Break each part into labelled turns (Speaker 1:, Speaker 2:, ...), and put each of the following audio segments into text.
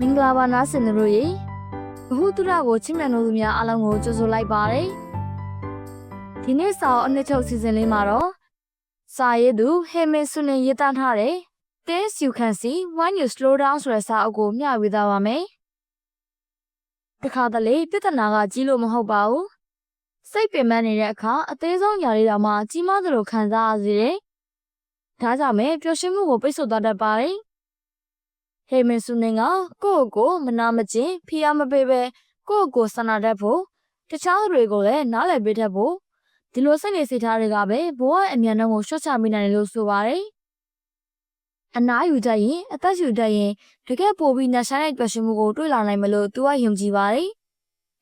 Speaker 1: င်္ဂလာပါနားဆင်သူတို့ရေဘဟုတုရကိုချစ်မြတ်လို့သူများအားလုံးကိုကြိုဆိုလိုက်ပါတယ်ဒီနေ့စာအုပ်အနှစ်ချုပ်စီစဉ်လေးမှာတော့စာရေးသူဟေမင်ဆွနေရေးသားထားတဲ့ Things You Can See When You Slow Down ဆိုတဲ့စာအုပ်ကိုမျှဝေသားပါမယ်တခါတလေပြဿနာကကြီးလို့မဟုတ်ပါဘူးစိတ်ပင်ပန်းနေတဲ့အခါအသေးဆုံးຢာလေးတောင်မှကြီးမားသလိုခံစားရစေတယ်ဒါကြောင့်ပဲပျော်ရွှင်မှုကိုပိတ်ဆို့သွားတတ်ပါတယ်ဟေမင်ဆွနေကကိုယ့်ကိုမနာမကျင်ဖိအားမပေးပဲကိုယ့်ကိုဆန္ဒတတ်ဖို့တခြားတွေကိုလည်းနားလည်ပေးတတ်ဖို့ဒီလိုစိတ်နေစိတ်ထားတွေကပဲဘဝအမြန်နှုန်းကိုရှော့ချမိနိုင်တယ်လို့ဆိုပါတယ်အနားယူတတ်ရင်အသက်ရှူတတ်ရင်တကယ်ပိုပြီးနှဆိုင်တဲ့ပျော်ရွှင်မှုကိုတွေ့လာနိုင်မလို့သူကယုံကြည်ပါတယ်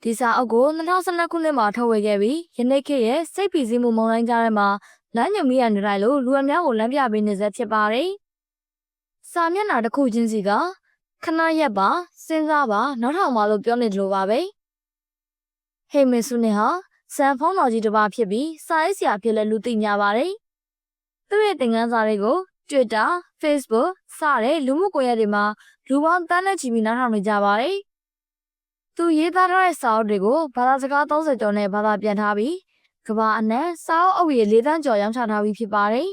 Speaker 1: ဒီစာအုပ်ကို2012ခုနှစ်မှာထုတ်ဝေခဲ့ပြီးယနေ့ခေတ်ရဲ့စိတ်ဖိစီးမှုမုံတိုင်းကြားထဲမှာလမ်းညွှန်မိရနေတိုင်းလို့လူအများကိုလမ်းပြပေးနေစေဖြစ်ပါတယ်စာမျက်နှာတစ်ခုချင်းစီကခဏရက်ပါစဉ်းစားပါနောက်ထောင်ပါလို့ပြောနေတယ်လို့ပါပဲဟေမင်ဆွနေဟာဆန်ဖုန်းတော်ကြီးတစ်ပါးဖြစ်ပြီးစာရေးဆရာဖြစ်လဲလူသိများပါတယ်သူ့ရဲ့သင်ခန်းစာတွေကို Twitter, Facebook စတဲ့လူမှုကွန်ရက်တွေမှာလူပေါင်းတန်းနဲ့ချီပြီးနားထောင်နေကြပါတယ်သူရေးသားထားတဲ့စာအုပ်တွေကိုဘာသာစကား30ကျော်နဲ့ဘာသာပြန်ထားပြီးကမ္ဘာအနှံ့စာအုပ်အုပ်ရေ4 သန်းကျော်ရောင်းချထားပြီးဖြစ်ပါတယ်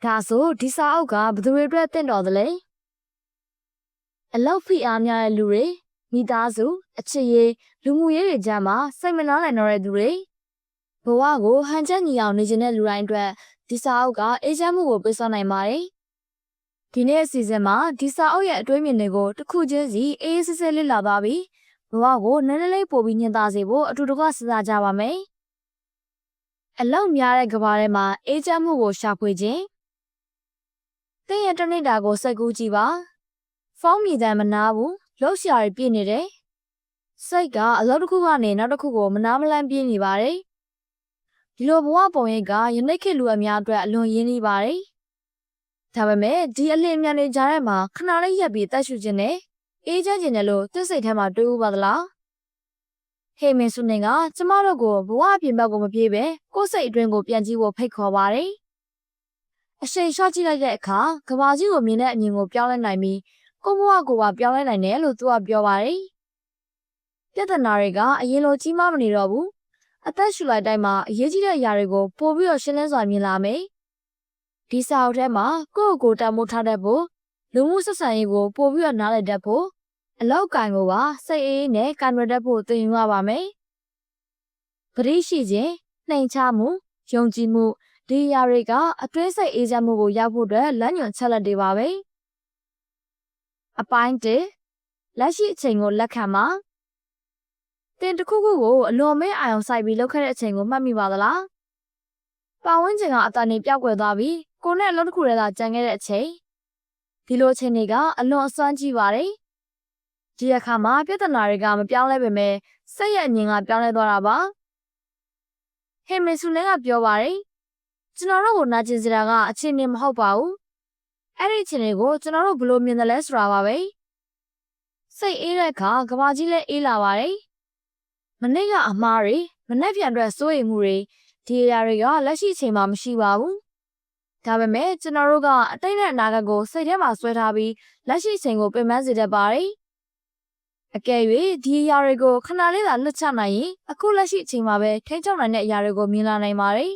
Speaker 1: ဒါဆိုဒီစာအုပ်ကဘယ်သူတွေအတွက်သင့်တော်သလဲအလောက်ဖိအားများတဲ့လူတွေမိသားစုအချစ်ရေးလူမှုရေးတွေကြားမှာစိတ်မနှောနိုင်တော့တဲ့သူတွေဘဝကိုဟန်ချက်ညီအောင်နေကျင်တဲ့လူတိုင်းအတွက်ဒီစာအုပ်ကအေးချမ်းမှုကိုပေးစွမ်းနိုင်ပါတယ်ဒီနေ့အစီအစဉ်မှာဒီစာအုပ်ရဲ့အတွေးမြင်တွေကိုတစ်ခုချင်းစီအေးဆေးဆေးလေ့လာသွားပြီးဘဝကိုနည်းနည်းလေးပိုပြီးညင်သာစေဖို့အတူတကွစဉ်းစားကြပါမယ်အလောက်များတဲ့ကမ္ဘာထဲမှာအေးချမ်းမှုကိုရှာဖွေခြင်းသင်ရဲ့တနေ့တာကိုစိတ်ကူးကြည့်ပါဖုန်းမြည်တမ်းမနာဘူးလှုပ်ရှားရပြည့်နေတယ်စိတ်ကအလုပ်တစ်ခုကနေနောက်တစ်ခုကိုမနာမလန်းပြေးနေပါတယ်ဒီလိုဘဝပုံရိပ်ကယနေ့ခေတ်လူအများအတွက်အလွန်ရင်းနှီးပါတယ်ဒါပေမဲ့ဒီအလင်းမြန်နေကြတဲ့မှာခဏလေးရက်ပြီးတက်ရှူခြင်းနဲ့အေးချမ်းခြင်းနဲ့လို့သူ့စိတ်ထဲမှာတွေးဦးပါသလားဟေမင်ဆွနေကကျမတို့ကိုဘဝအပြင်ဘက်ကိုမပြေးပဲကိုယ်စိတ်အတွင်းကိုပြန်ကြည့်ဖို့ဖိတ်ခေါ်ပါတယ်အရှိန်လျှော့ကြည့်လိုက်တဲ့အခါကဘာကြီးကိုမြင်တဲ့အမြင်ကိုပြောင်းလဲနိုင်ပြီးကိုဘဝကိုပါပြောင်းလဲနိုင်တယ်လို့သူကပြောပါတယ်ပြဿနာတွေကအရင်လိုကြီးမားမနေတော့ဘူးအသက်ရှူလိုက်တိုင်းမှာအရေးကြီးတဲ့အရာတွေကိုပို့ပြီးတော့ရှင်းလင်းစွာမြင်လာမယ်ဒီစာအုပ်ထဲမှာကိုယ့်ကိုယ်တမိုးထားတတ်ဖို့လူမှုဆက်ဆံရေးကိုပို့ပြီးတော့နားလည်တတ်ဖို့အလောက်ကင်ကိုပါစိတ်အေးနဲ့ကံရတတ်ဖို့သင်ယူရပါမယ်ပရိရှိခြင်းနှိမ်ချမှုယုံကြည်မှုဒီအရာတွေကအတွင်းစိတ်အေးချမ်းမှုကိုရောက်ဖို့အတွက်လမ်းညွှန်ချက်လက်တွေပါပဲအပိုင်း1လက်ရှိအချိန်ကိုလက်ခံပါတင်တစ်ခုခုကိုအလွန်မဲအာရုံစိုက်ပြီးလုပ်ခဲ့တဲ့အချိန်ကိုမှတ်မိပါသလားပတ်ဝန်းကျင်ကအတန်နေပြောက်ကွယ်သွားပြီးကိုယ်နဲ့အလုပ်တစ်ခုတည်းသာကြံခဲ့တဲ့အချိန်ဒီလိုအချိန်တွေကအလွန်အစွမ်းကြီးပါတယ်ဒီအခါမှာပြဿနာတွေကမပြောင်းလဲပေမဲ့စိတ်ရဲ့အမြင်ကပြောင်းလဲသွားတာပါဟေမင်ဆွနေကပြောပါတယ်ကျွန်တော်တို့ကိုနာကျင်စရာကအချိန်နေမဟုတ်ပါဘူးအဲ့ဒီအချိန်တွေကိုကျွန်တော်တို့ဘယ်လိုမြင်တယ်လဲဆိုတာပါပဲစိတ်အေးတဲ့အခါကဘာကြီးလည်းအေးလာပါတယ်မနေ့ကအမှားတွေမနေ့ပြန်အတွက်စိုးရိမ်မှုတွေဒီအရာတွေကလက်ရှိအချိန်မှာမရှိပါဘူးဒါပေမဲ့ကျွန်တော်တို့ကအတိတ်နဲ့အနာဂတ်ကိုစိတ်ထဲမှာဆွဲထားပြီးလက်ရှိအချိန်ကိုပင်ပန်းစေတတ်ပါတယ်အကယ်၍ဒီအရာတွေကိုခဏလေးသာလွတ်ချနိုင်ရင်အခုလက်ရှိအချိန်မှာပဲထိန်းချုပ်နိုင်တဲ့အရာတွေကိုမြင်လာနိုင်ပါတယ်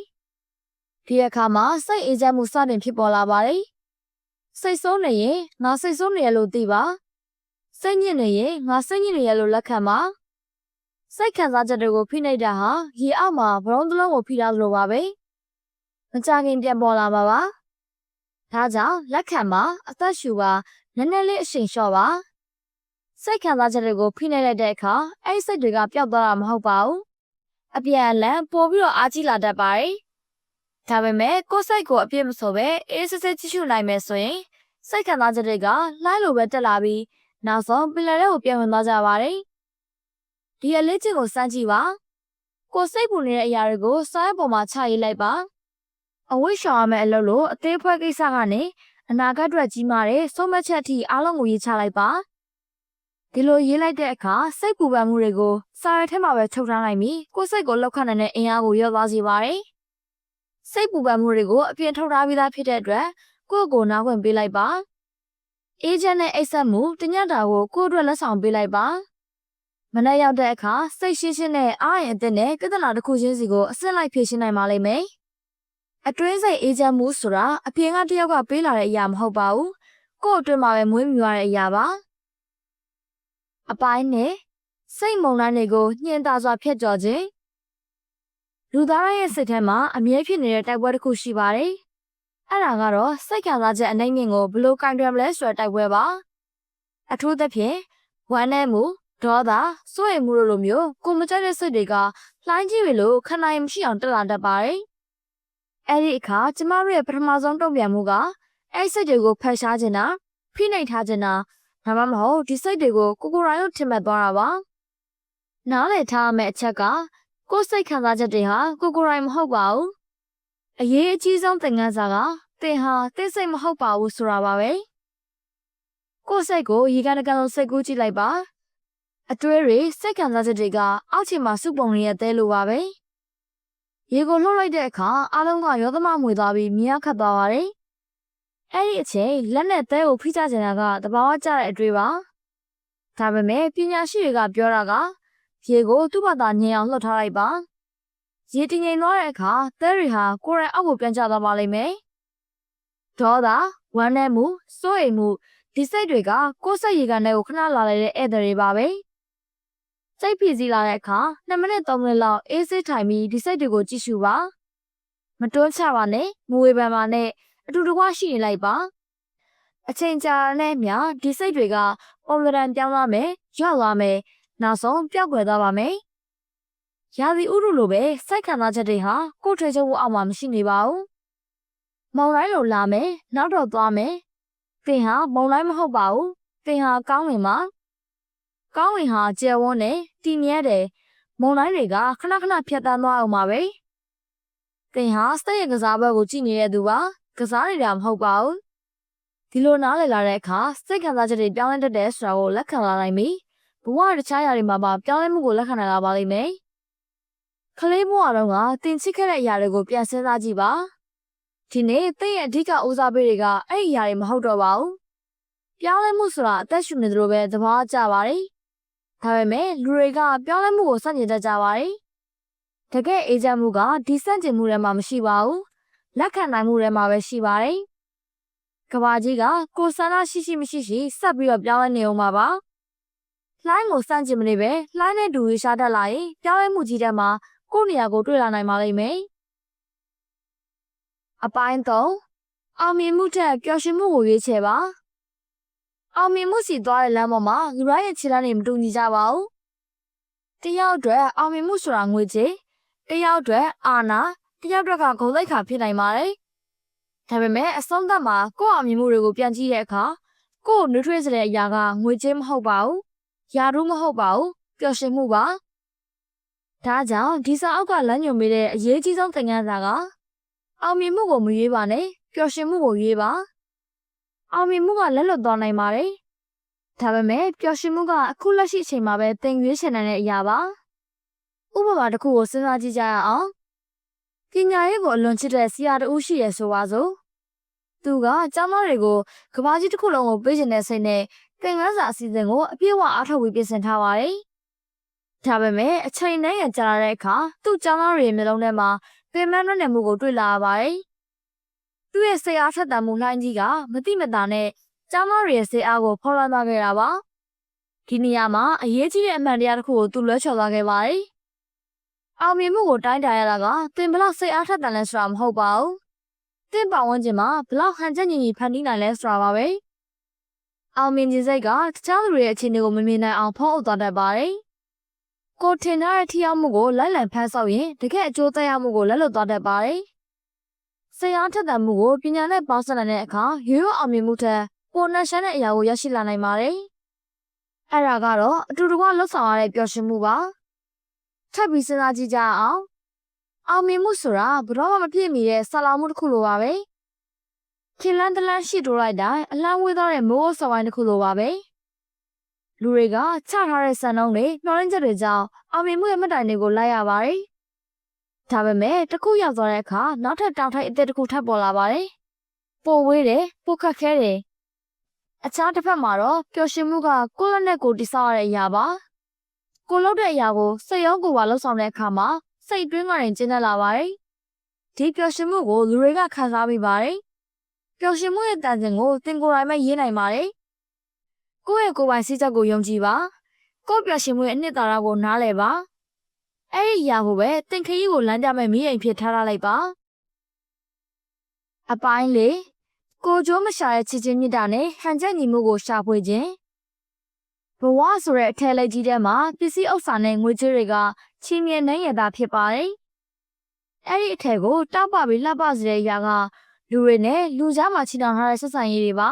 Speaker 1: ဒီအခါမှာစိတ်အေးချမ်းမှုစတင်ဖြစ်ပေါ်လာပါတယ်စိတ်ဆိုးနေရင်ငါစိတ်ဆိုးနေရလို့သိပါစိတ်ညစ်နေရင်ငါစိတ်ညစ်နေရလို့လက်ခံပါစိတ်ခံစားချက်တွေကိုဖိနှိပ်တာဟာရေအောက်မှာဘရုံးတစ်လုံးကိုဖိထားသလိုပါပဲမကြခင်ပြန်ပေါ်လာမှာပါဒါကြောင့်လက်ခံပါအသက်ရှူပါနည်းနည်းလေးအရှိန်လျှော့ပါစိတ်ခံစားချက်တွေကိုဖိနှိပ်လိုက်တဲ့အခါအဲ့ဒီစိတ်တွေကပျောက်သွားတာမဟုတ်ပါဘူးအပြန်အလှန်ပိုပြီးတော့အားကြီးလာတတ်ပါတယ်ဒါပေမဲ့ကိုယ်စိတ်ကိုအပြည့်မဆိုပဲအေးစစ်စစ်ကြည့်ရှုနိုင်မယ်ဆိုရင်စိတ်ခံစားချက်တွေကလှိုင်းလိုပဲတက်လာပြီးနောက်ဆုံးပင်လယ်ထဲကိုပြန်ဝင်သွားကြပါတယ်ဒီအလေးချင်းကိုစမ်းကြည့်ပါကိုယ်စိတ်ပူနေတဲ့အရာတွေကိုစာရွက်ပေါ်မှာချရေးလိုက်ပါအဝိရှောင်ရမယ့်အလုပ်လို့အသေးဖွဲကိစ္စကနေအနာဂတ်အတွက်ကြီးမားတဲ့ဆုံးမချက်အထိအားလုံးကိုရေးချလိုက်ပါဒီလိုရေးလိုက်တဲ့အခါစိတ်ပူပန်မှုတွေကိုစာရွက်ထဲမှာပဲထုတ်ထားနိုင်ပြီးကိုယ်စိတ်ကိုလောက်ခနိုင်တဲ့အင်အားကိုလျော့သွားစေပါတယ်စိတ်ပူပန်မှုတွေကိုအပြင်ထုတ်ထားပြီးသားဖြစ်တဲ့အတွက်ကိုယ့်ကိုနားဝင်ပေးလိုက်ပါ အေဂျင့်နဲ့အိတ်ဆက်မှုတညတာကိုကိုအတွက်လက်ဆောင်ပေးလိုက်ပါမနေ့ရောက်တဲ့အခါစိတ်ရှင်းရှင်းနဲ့အားရင်အသစ်နဲ့ပြဿနာတစ်ခုချင်းစီကိုအစစ်လိုက်ဖြေရှင်းနိုင်ပါလိမ့်မယ်အတွင်းစိတ်အေဂျင့်မှုဆိုတာအပြင်ကတယောက်ကပေးလာတဲ့အရာမဟုတ်ပါဘူးကို့အတွင်းမှာပဲမွေးမြူရတဲ့အရာပါအပိုင်းနဲ့စိတ်မုန်တိုင်းတွေကိုညှင်သာစွာဖျက်ကျော်ခြင်းလူသားရဲ့စိတ်ထဲမှာအမြဲဖြစ်နေတဲ့တိုက်ပွဲတစ်ခုရှိပါတယ်အဲ့ဒါကတော့စိတ်ခံစားချက်အနှိမ့်ငင်ကိုဘလို့ကင်တွယ်မလဲဆိုတဲ့တိုက်ပွဲပါအထူးသဖြင့်ဝမ်းနည်းမှုဒေါသစိုးရိမ်မှုလိုမျိုးကိုမကြိုက်တဲ့စိတ်တွေကလှိုင်းကြီးတွေလိုခဏမရှိအောင်တက်လာတတ်ပါတယ်အဲ့ဒီအခါကျမတို့ရဲ့ပထမဆုံးတုံ့ပြန်မှုကအဲ့စိတ်တွေကိုဖယ်ရှားခြင်းတာဖိနှိပ်ထားခြင်းတာဒါမှမဟုတ်ဒီစိတ်တွေကိုကိုယ်တိုင်ကိုထင်မှတ်သွားတာပါနားလည်ထားရမယ့်အချက်ကကိုယ်စိတ်ခံစားချက်တွေဟာကိုယ်တိုင်မဟုတ်ပါဘူးအရေးအကြီးဆုံးသင်ခန်းစာကသင်ဟာသိစိတ်မဟုတ်ပါဘူးဆိုတာပါပဲကိုယ်စိတ်ကိုရေကန်တကန်လုံးစိတ်ကူးကြည့်လိုက်ပါအတွေးတွေစိတ်ခံစားချက်တွေကအောက်ခြေမှာစုပုံရတဲ့လိုပါပဲရေကိုလှုပ်လိုက်တဲ့အခါအားလုံးကရောသမမွေသွားပြီးမြင်ရခတ်သွားပါတယ်အဲ့ဒီအချိန်လက်နဲ့သဲကိုဖိချချင်တာကတဘာဝကျတဲ့အတွေးပါဒါပေမဲ့ပညာရှိတွေကပြောတာကရေကိုသူ့ဘာသာညင်အောင်လှုပ်ထားလိုက်ပါရေတည်ငြိမ်သွားတဲ့အခါသဲတွေဟာကိုယ်တိုင်အောက်ကိုပြန်ကျသွားပါလိမ့်မယ်ဒေါသဝမ်းနည်းမှုစိုးရိမ်မှုဒီစိတ်တွေကကိုယ်စိတ်ရေကန်ထဲကိုခဏလာလိုက်တဲ့ဧည့်သည်တွေပါပဲစိတ်ဖြစ်စီလာတဲ့အခါ2မိနစ်3မိနစ်လောက်အေးဆေးထိုင်ပြီးဒီစိတ်တွေကိုကြည့်ရှုပါမတွန်းချပါနဲ့မဝေဖန်ပါနဲ့အတူတကွရှိနေလိုက်ပါအချိန်ကြာတဲ့မျှဒီစိတ်တွေကပုံစံပြောင်းသွားမယ်ရောက်သွားမယ်နောက်ဆုံးပျောက်ကွယ်သွားပါမယ်ရာသီဥတုလိုပဲစိတ်ခံစားချက်တွေဟာကိုယ်ထွေးချုပ်အောက်မှာမရှိနေပါဘူးမောင်တိုင်းလိုလာမယ်နောက်တော့သွားမယ်သင်ဟာမောင်တိုင်းမဟုတ်ပါဘူးသင်ဟာကောင်းဝင်ပါကောင်းဝင်ဟာကျယ်ဝန်းတယ်တည်မြဲတယ်မုံတိုင်းတွေကခဏခဏဖြတ်တန်းသွားအောင်ပါပဲသင်ဟာစိတ်ရကစားဘက်ကိုကြည့်နေတဲ့သူပါကစားနေတာမဟုတ်ပါဘူးဒီလိုနားလည်လာတဲ့အခါစိတ်ခံစားချက်တွေပြောင်းလဲတတ်တယ်ဆိုတာကိုလက်ခံလာနိုင်ပြီဘဝတခြားຢာတွေမှာပါပြောင်းလဲမှုကိုလက်ခံနိုင်လာပါလိမ့်မယ်ကလေးဘဝတုန်းကသင်ချစ်ခဲ့တဲ့အရာတွေကိုပြန်စဉ်းစားကြည့်ပါဒီနေ့သင်ရဲ့အဓိကဦးစားပေးတွေကအဲ့ဒီအရာတွေမဟုတ်တော့ပါဘူးပြောင်းလဲမှုဆိုတာအသက်ရှူနေသလိုပဲသဘောကျပါတယ်ဒါပေမဲ့လူတွေကပြောင်းလဲမှုကိုစန့်ကျင်တတ်ကြပါတယ်တကယ်အေဂျင့်မှုကဒီစန့်ကျင်မှုထဲမှာမရှိပါဘူးလက်ခံနိုင်မှုထဲမှာပဲရှိပါတယ်ကဘာကြီးကကိုယ်ဆန္ဒရှိမရှိဆက်ပြီးတော့ပြောင်းလဲနေအောင်ပါလှိုင်းကိုစန့်ကျင်မနေပဲလှိုင်းနဲ့တူရီရှားတတ်လာရင်ပြောင်းလဲမှုကြီးတဲ့မှာကိုယ့်နေရာကိုတွေ့လာနိုင်ပါလိမ့်မယ်အပိုင်း3အောင်မြင်မှုထက်ပျော်ရွှင်မှုကိုရွေးချယ်ပါအောင်မြင်မှုစီသွားတဲ့လမ်းပေါ်မှာလူတိုင်းရဲ့ခြေလှမ်းတွေမတူညီကြပါဘူးတယောက်အတွက်အောင်မြင်မှုဆိုတာငွေကြေးတယောက်အတွက်အာဏာတယောက်အတွက်ကဂုဏ်သိက္ခာဖြစ်နိုင်ပါတယ်ဒါပေမဲ့အဆုံးသတ်မှာကိုယ့်အောင်မြင်မှုတွေကိုပြန်ကြည့်တဲ့အခါကိုယ့်နှွေးထွေးစေတဲ့အရာကငွေကြေးမဟုတ်ပါဘူးယာရုမဟုတ်ပါဘူးပျော်ရွှင်မှုပါဒါကြောင့်ဒီစာအုပ်ကလမ်းညွှန်ပေးတဲ့အရေးကြီးဆုံးသင်ခန်းစာကအောင်မြင်မှုကိုမရွေးပါနဲ့ပျော်ရွှင်မှုကိုရွေးပါအောင်မြင်မှုကလက်လွတ်သွားနိုင်ပါတယ်ဒါပေမဲ့ပျော်ရွှင်မှုကအခုလက်ရှိအချိန်မှာပဲသင်ရွေးချယ်နိုင်တဲ့အရာပါဥပမာတစ်ခုကိုစဉ်းစားကြည့်ကြရအောင်ပညာရေးကိုအလွန်ချစ်တဲ့ဆရာတဦးရှိရဆိုပါစို့သူကကျောင်းသားတွေကိုကဘာကြီးတစ်ခုလုံးကိုပေးချင်တဲ့စိတ်နဲ့သင်ခန်းစာအစီအစဉ်ကိုအပြည့်အဝအားထုတ်ပြီးပြင်ဆင်ထားပါတယ်ဒါပေမဲ့အချိန်နဲ့ကြာလာတဲ့အခါသူ့ကျောင်းသားတွေရဲ့မျိုးလုံးထဲမှာပင်ပန်းတဲ့မှုကိုတွေ့လာရပါတယ်သူ့ရဲ့စိတ်အားထက်သန်မှုလှိုင်းကြီးကမတိမတာနဲ့ကျောင်းသားတွေရဲ့စိတ်အားကိုဖော်လွှမ်းသွားခဲ့တာပါဒီနေရာမှာအရေးကြီးတဲ့အမှန်တရားတစ်ခုကိုသူလွှဲချော်သွားခဲ့ပါတယ်အောင်မြင်မှုကိုတိုင်းတာရတာကသင်ဘလောက်စိတ်အားထက်သန်လဲဆိုတာမဟုတ်ပါဘူးသင်ပတ်ဝန်းကျင်မှာဘလောက်ဟန်ချက်ညီညီဖန်တီးနိုင်လဲဆိုတာပါပဲအောင်မြင်ခြင်းစိတ်ကတခြားသူတွေရဲ့အခြေအနေကိုမမြင်နိုင်အောင်ဖုံးအုပ်သွားတတ်ပါတယ်ကိုထင်ထားတဲ့ထိရောက်မှုကိုလိုက်လံဖန်ဆောက်ရင်တကယ်အကျိုးသက်ရောက်မှုကိုလက်လွတ်သွားတတ်ပါတယ်စိတ်အားထက်သန်မှုကိုပညာနဲ့ပေါင်းစပ်နိုင်တဲ့အခါရိုးရိုးအောင်မြင်မှုထက်ပိုနှံ့ရှမ်းတဲ့အရာကိုရရှိလာနိုင်ပါတယ်အဲ့ဒါကတော့အတူတကွလှုပ်ဆောင်ရတဲ့ပျော်ရွှင်မှုပါထပ်ပြီးစဉ်းစားကြည့်ကြအောင်မြင်မှုဆိုတာဘယ်တော့မှမပြည့်မီတဲ့ဆာလောင်မှုတစ်ခုလိုပါပဲခင်လန်းတလန်းရှိတိုးလိုက်တိုင်းအလန်းဝေးသွားတဲ့မိုးဆော်ဝိုင်းတစ်ခုလိုပါပဲလူတွေကချထားတဲ့စံနှုန်းတွေမျှော်လင့်ချက်တွေကြောင့်အောင်မြင်မှုရဲ့မှတ်တိုင်တွေကိုလိုက်ရပါတယ်ဒါပေမဲ့တစ်ခုရောက်သွားတဲ့အခါနောက်ထပ်တောင်ထိုက်အသစ်တစ်ခုထပ်ပေါ်လာပါတယ်ပိုဝေးတယ်ပိုခက်ခဲတယ် အခြားတစ်ဖက်မှာတော့ပျော်ရွှင်မှုကကိုယ့်လက်နဲ့ကိုယ်တည်ဆောက်ရတဲ့အရာပါကိုလုပ်တဲ့အရာကိုစိတ်ရောကိုယ်ပါလှုပ်ဆောင်တဲ့အခါမှာစိတ်တွင်းကနေကျဉ်းတက်လာပါတယ်ဒီပျော်ရွှင်မှုကိုလူတွေကခံစားမိပါတယ်ပျော်ရွှင်မှုရဲ့တန်စဉ်ကိုသင်ကိုယ်တိုင်ပဲရေးနိုင်ပါတယ်ကိုယ့်ရဲ့ကိုယ်ပိုင်စိတ်ချက်ကိုယုံကြည်ပါကိုယ့်ပျော်ရွှင်မှုရဲ့အနှစ်သာရကိုနားလည်ပါအဲ့ဒီအရာကိုပဲသင်ခရီးကိုလမ်းပြမဲ့မိအိမ်ဖြစ်ထားလိုက်ပါအပိုင်းလေးကိုကြိုးမရှာတဲ့ချစ်ချင်းမြတ်တာနဲ့ဟန်ချက်ညီမှုကိုရှာဖွေခြင်းဘဝဆိုတဲ့အထက်လက်ကြီးထဲမှာပစ္စည်းဥစ္စာနဲ့ငွေကြေးတွေကချီးမြှင့်နိုင်ရတာဖြစ်ပါတယ်အဲ့ဒီအထက်ကိုတောက်ပပြီးလှပစေတဲ့အရာကလူတွေနဲ့လူကြားမှာချီတောင်ထားတဲ့ဆက်ဆံရေးတွေပ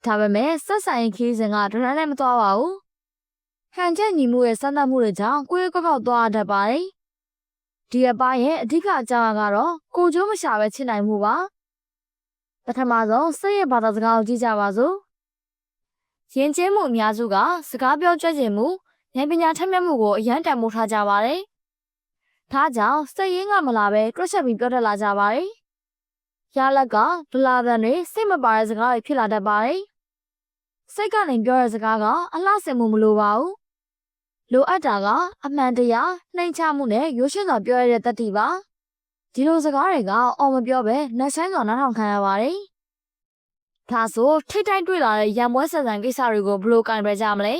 Speaker 1: ါဒါပေမဲ့ဆက်ဆံရေးခီးစဉ်ကဒရမ်းနဲ့မသွားပါဘူးဟန်ချက်ညီမှုရဲ့စမ်းသပ်မှုတွေကြောင့်ကိုယ်ကောက်သွားတတ်ပါတယ်ဒီအပိုင်းရဲ့အဓိကအကြောင်းကတော့ကိုကြိုးမရှာပဲချစ်နိုင်မှုပါပထမဆုံးစိတ်ရဲ့ဘာသာစကားကိုကြည့်ကြပါစို့ယဉ်ကျေးမှုအများစုကစကားပြောကြွခြင်းမှုဉာဏ်ပညာထက်မြက်မှုကိုအယံတန်ဖိုးထားကြပါတယ်ဒါကြောင့်စိတ်ရင်းကမလာပဲတွက်ချက်ပြီးပြောတတ်လာကြပါတယ်ရလက်ကဒလာတန်တွေစိတ်မပါတဲ့စကားတွေဖြစ်လာတတ်ပါတယ်စိတ်ကနေပြောတဲ့စကားကအလှဆင်မှုမလိုပါဘူးလိုအပ်တာကအမှန်တရားနှိမ်ချမှုနဲ့ရိုးရှင်းစွာပြောရတဲ့တတ္တိပါဒီလိုစကားတွေကအော်မပြောပဲနှဆိုင်စွာနားထောင်ခံရပါတယ်ဒါဆိုထိတ်တိုက်တွေ့လာတဲ့ရံပွဲဆန်ဆန်ကိစ္စတွေကိုဘယ်လိုကင်ပြကြမလဲ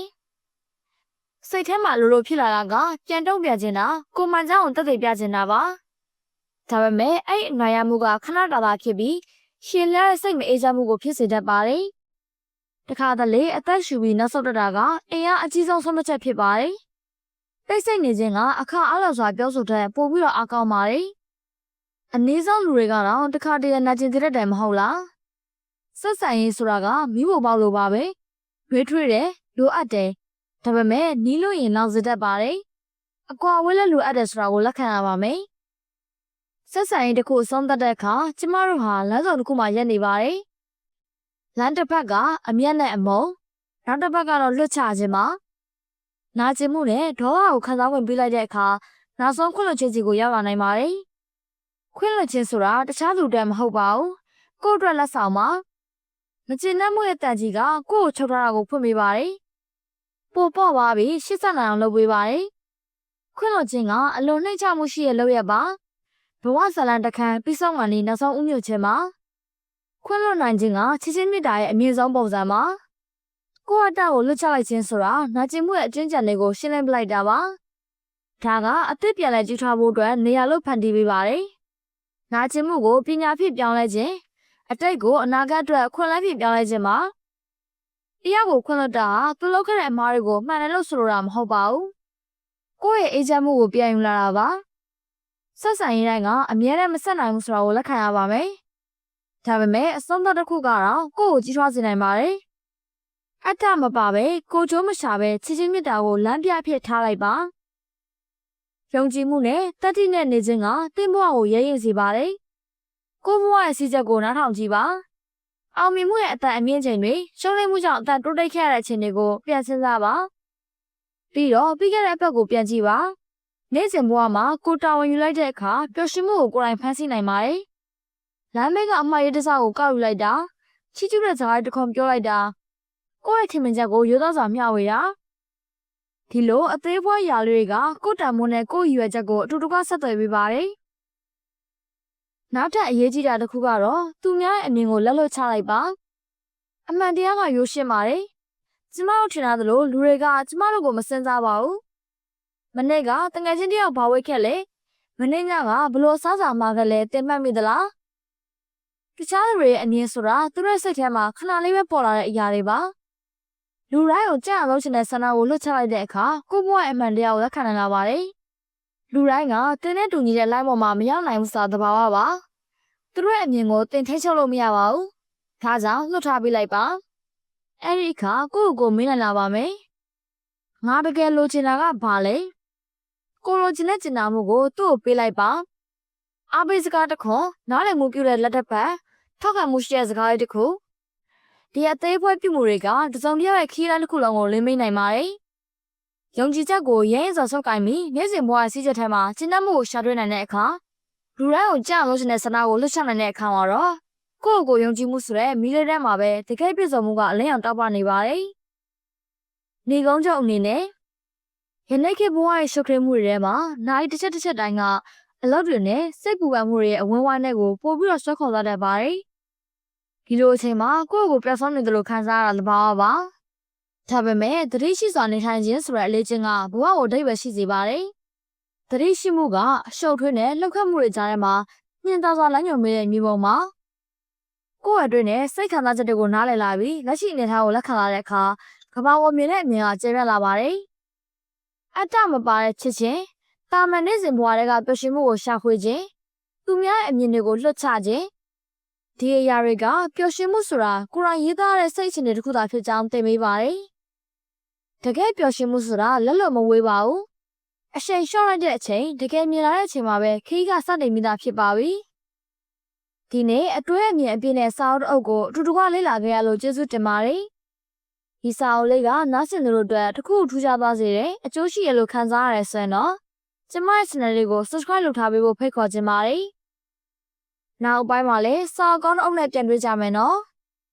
Speaker 1: စိတ်ထဲမှာလိုဖြစ်လာတာကပြန်တုံ့ပြန်ခြင်းတာကိုမှန်ကြောင်းကိုတက်သိပြခြင်းတာပါဒါပေမဲ့အဲ့အနိုင်ရမှုကခဏတာဖြစ်ပြီးရှင်လျားတဲ့စိတ်မအေးချမ်းမှုကိုဖြစ်စေတတ်ပါတယ်တခါတလေအသက်ရှူပြီးနောက်ဆုတ်တတာကအင်အားအကြီးဆုံးဆုံးဖြတ်ချက်ဖြစ်ပါတယ်တိတ်ဆိတ်နေခြင်းကအခါအားလျော်စွာပြောဆိုတဲ့ပို့ပြီးတော့အားကောင်းပါတယ်အနည်းဆုံးလူတွေကတော့တခါတည်းနာကျင်တဲ့တိုင်မဟုတ်လားဆက်ဆံရေးဆိုတာကမိဖို့ပေါက်လို့ပါပဲရွေးထွေးတယ်လိုအပ်တယ်ဒါပေမဲ့နီးလို့ရင်နောက်စတတ်ပါတယ်အကွာဝေးလက်လိုအပ်တယ်ဆိုတာကိုလက်ခံရပါမယ်ဆက်ဆံရေးတစ်ခုအဆုံးသတ်တဲ့အခါကျမတို့ဟာလမ်းဆောင်တစ်ခုမှာရပ်နေပါတယ်လမ်းတစ်ဖက်ကအမျက်နဲ့အမုံနောက်တစ်ဖက်ကတော့လွတ်ချခြင်းပါနာကျင်မှုနဲ့ဒေါသကိုခံစားဝင်ပေးလိုက်တဲ့အခါနောက်ဆုံးခွင့်လွှတ်ခြင်းစီကိုရောက်လာနိုင်ပါတယ်ခွင့်လွှတ်ခြင်းဆိုတာတခြားသူတည်းမဟုတ်ပါဘူးကိုယ့်အတွက်လက်ဆောင်ပါမကျေနပ်မှုရဲ့တန်ကြီးကကိုယ့်ကိုချုပ်ထားတာကိုဖွင့်ပေးပါတယ်ပိုပေါ့ပါပြီးရှစ်ဆက်နိုင်အောင်လုပ်ပေးပါတယ်ခွင့်လွှတ်ခြင်းကအလွန်နှိမ့်ချမှုရှိရဲ့လုပ်ရပါဘဝဇာလန်တခန်းပြီးဆုံးမှနေနောက်ဆုံးဥမြုပ်ခြင်းပါခွင့်လွှတ်နိုင်ခြင်းကချစ်ချင်းမြတ်တာရဲ့အမြင့်ဆုံးပုံစံပါကိုယ့်အတ္တကိုလွတ်ချလိုက်ခြင်းဆိုတာနာကျင်မှုရဲ့အကျဉ်းချံတွေကိုရှင်းလင်းပလိုက်တာပါဒါကအသစ်ပြန်လဲကြီးထွားဖို့အတွက်နေရာလို့ဖန်တီးပေးပါတယ်နာကျင်မှုကိုပညာဖြင့်ပြောင်းလဲခြင်းအတိတ်ကိုအနာဂတ်အတွက်ခွင့်လန်းဖြင့်ပြောင်းလဲခြင်းပါတရားကိုခွင့်လွှတ်တာဟာသူလုပ်ခဲ့တဲ့အမှားတွေကိုမှန်တယ်လို့ဆိုလိုတာမဟုတ်ပါဘူးကိုယ့်ရဲ့အေးချမ်းမှုကိုပြန်ယူလာတာပါဆက်ဆံရေးတိုင်းကအမြဲတမ်းမဆက်နိုင်ဘူးဆိုတာကိုလက်ခံရပါမယ်ဒါပေမဲ့အဆုံးသတ်တစ်ခုကတော့ကိုယ့်ကိုကြီးထွားစေနိုင်ပါတယ်အတ္တမပါပဲကိုကြိုးမရှာပဲချစ်ချင်းမြတ်တာကိုလမ်းပြဖြစ်ထားလိုက်ပါယုံကြည်မှုနဲ့တတိနဲ့နေခြင်းကတင့်ဘဝကိုရဲရင်စေပါတယ်ကိုဘဝရဲ့စီးချက်ကိုနားထောင်ကြည့်ပါအောင်မြင်မှုရဲ့အသက်အမြင့်ချိန်တွေရှုံးနိမ့်မှုကြောင့်အသက်တိုးတိတ်ခဲ့ရတဲ့အချိန်တွေကိုပြန်စဉ်းစားပါပြီးတော့ပြီးခဲ့တဲ့အပတ်ကိုပြန်ကြည့်ပါနေ့စဉ်ဘဝမှာကိုတာဝန်ယူလိုက်တဲ့အခါပျော်ရွှင်မှုကိုကိုယ်တိုင်ဖန်ဆီးနိုင်ပါတယ်လမ်းဘေးကအမှားရတစားကိုကောက်ယူလိုက်တာချီးကျူးတဲ့စကားတစ်ခုပြောလိုက်တာကိုယ့်ရဲ့ထင်မြင်ချက်ကိုရိုးသားစွာမျှဝေတာဒီလိုအသေးဖွားရာလေးတွေကကိုယ်တံမိုးနဲ့ကိုယ့်ရည်ရွယ်ချက်ကိုအတူတကွဆက်သွယ်ပေးပါတယ်နောက်ထပ်အရေးကြီးတာတစ်ခုကတော့သူများရဲ့အမြင်ကိုလက်လွတ်ချလိုက်ပါအမှန်တရားကရိုးရှင်းပါတယ်ကျမတို့ထင်တာသလိုလူတွေကကျမတို့ကိုမစင်စားပါဘူးမနေ့ကတငယ်ချင်းတယောက်ဘာဝိတ်ခဲ့လဲမနေ့ညကဘလို့စားစာမှာခဲ့လဲတင်မှတ်မိသလားတခြားလူတွေရဲ့အမြင်ဆိုတာသူတို့စိတ်ထဲမှာခဏလေးပဲပေါ်လာတဲ့အရာတွေပါလူတိုင်းကိုကြံ့အောင်လုပ်ချင်တဲ့ဆန္ဒကိုလွတ်ချလိုက်တဲ့အခါကိုယ့်ဘဝရဲ့အမှန်တရားကိုလက်ခံနိုင်လာပါတယ်လူတိုင်းကတင်းနဲ့တူညီတဲ့ line ပေါ်မှာမရောက်နိုင်ဘူးဆိုတာသဘာဝပါသူတို့ရဲ့အမြင်ကိုတင်ထိချုပ်လို့မရပါဘူးဒါကြောင့်လွတ်ထားပေးလိုက်ပါအဲ့ဒီအခါကိုယ့်ကိုယ်မင်းနိုင်လာပါမယ်ငါတကယ်လိုချင်တာကဘာလဲကိုလိုချင်တဲ့ကျင်နာမှုကိုသူ့ကိုပေးလိုက်ပါအားပေးစကားတစ်ခုနားလည်မှုပြုတဲ့လက်တစ်ဖက်ထောက်ခံမှုရှိတဲ့စကားလေးတစ်ခုဒီအသေးဖွဲပြုမှုတွေကတစုံတစ်ယောက်ရဲ့ခီးလမ်းတစ်ခုလုံးကိုလင်းမိနိုင်ပါတယ်ယုံကြည်ချက်ကိုရဲရင်စွာဆုပ်ကိုင်ပြီးနေ့စဉ်ဘဝစီးချက်ထဲမှာကျင့်တတ်မှုကိုရှာတွေ့နိုင်တဲ့အခါလူတိုင်းကိုကြံ့လို့ရှိတဲ့ဆန္ဒကိုလွတ်ချနိုင်တဲ့အခါမှာတော့ ကိုယ့်ကိုယုံကြည်မှုဆိုတဲ့မိလေးထဲမှာပဲတကယ်ပြည့်စုံမှုကအလင်းအောင်တောက်ပနေပါတယ်။နေကုန်းချုပ်အနေနဲ့ယနေ့ခေတ်ဘဝရဲ့ရှုပ်ထွေးမှုတွေထဲမှာနိုင်တစ်ချက်တိုင်းကအလုပ်တွေနဲ့စိတ်ပူပန်မှုတွေရဲ့အဝန်းဝိုင်းတွေကိုပို့ပြီးတော့ဆွဲခေါ်သွားတတ်ပါတယ်။ဒီလိုအချိန်မှာကိုယ့်ကိုပျောက်ဆုံးနေတယ်လို့ခံစားရတာသဘာဝပါ။ဒါပေမဲ့သတိရှိစွာနေထိုင်ခြင်းဆိုတဲ့အလေးချင်းကဘဝကိုအဓိပ္ပာယ်ရှိစေပါတယ်။သတိရှိမှုကအရှုပ်ထွေးတဲ့လှုပ်ခတ်မှုတွေကြားထဲမှာညင်သာစွာလမ်းညွှန်ပေးတဲ့မြေပုံမှာကိုယ့်အတွင်းနဲ့စိတ်ခံစားချက်တွေကိုနားလည်လာပြီးလက်ရှိအနေအထားကိုလက်ခံလာတဲ့အခါကမ္ဘာပေါ်မြင်တဲ့အမြင်ကကျယ်ပြန့်လာပါတယ်။အတ္တမပါတဲ့ချစ်ချင်းတာမန်နေစဉ်ဘဝတွေကပျော်ရွှင်မှုကိုရှာဖွေခြင်းသူများရဲ့အမြင်တွေကိုလွှတ်ချခြင်းဒီအရာတွေကပျော်ရွှင်မှုဆိုတာကိုယ်တိုင်ရေးသားတဲ့စိတ်အခြေအနေတစ်ခုသာဖြစ်ကြောင်းသိမိပါတယ်။တကယ်ပျော်ရွှင်မှုဆိုတာလက်လွတ်မဝေးပါဘူး။အချိန်လျှော့လိုက်တဲ့အချိန်တကယ်မြင်လာတဲ့အချိန်မှာပဲခီးကစတင်မိတာဖြစ်ပါပြီ။ဒီနေ့အတွဲအမြင်အပြည့်နဲ့စာအုပ်အုပ်ကိုအတူတူကလေ့လာခဲ့ရလို့ကျေးဇူးတင်ပါတယ်။ဒီစာအုပ်လေးကနားဆင်သူတို့အတွက်တစ်ခုထူးခြားသွားစေတဲ့အကျိုးရှိရလို့ခံစားရတယ်ဆိုရင်တော့ကျမရဲ့ channel လေးကို subscribe လုပ်ထားပေးဖို့ဖိတ်ခေါ်ချင်ပါတယ်။နောက်ပိုင်းမှာလည်းစာအုပ်ကောင်းတဲ့အုပ်နဲ့ပြန်တွေ့ကြမယ်နော်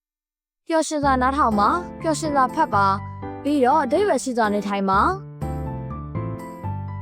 Speaker 1: ။ပျော်ရွှင်စွာနားထောင်ပါပျော်ရွှင်စွာဖတ်ပါပြီးတော့အဓိပ္ပာယ်ရှိစွာနေထိုင်ပါ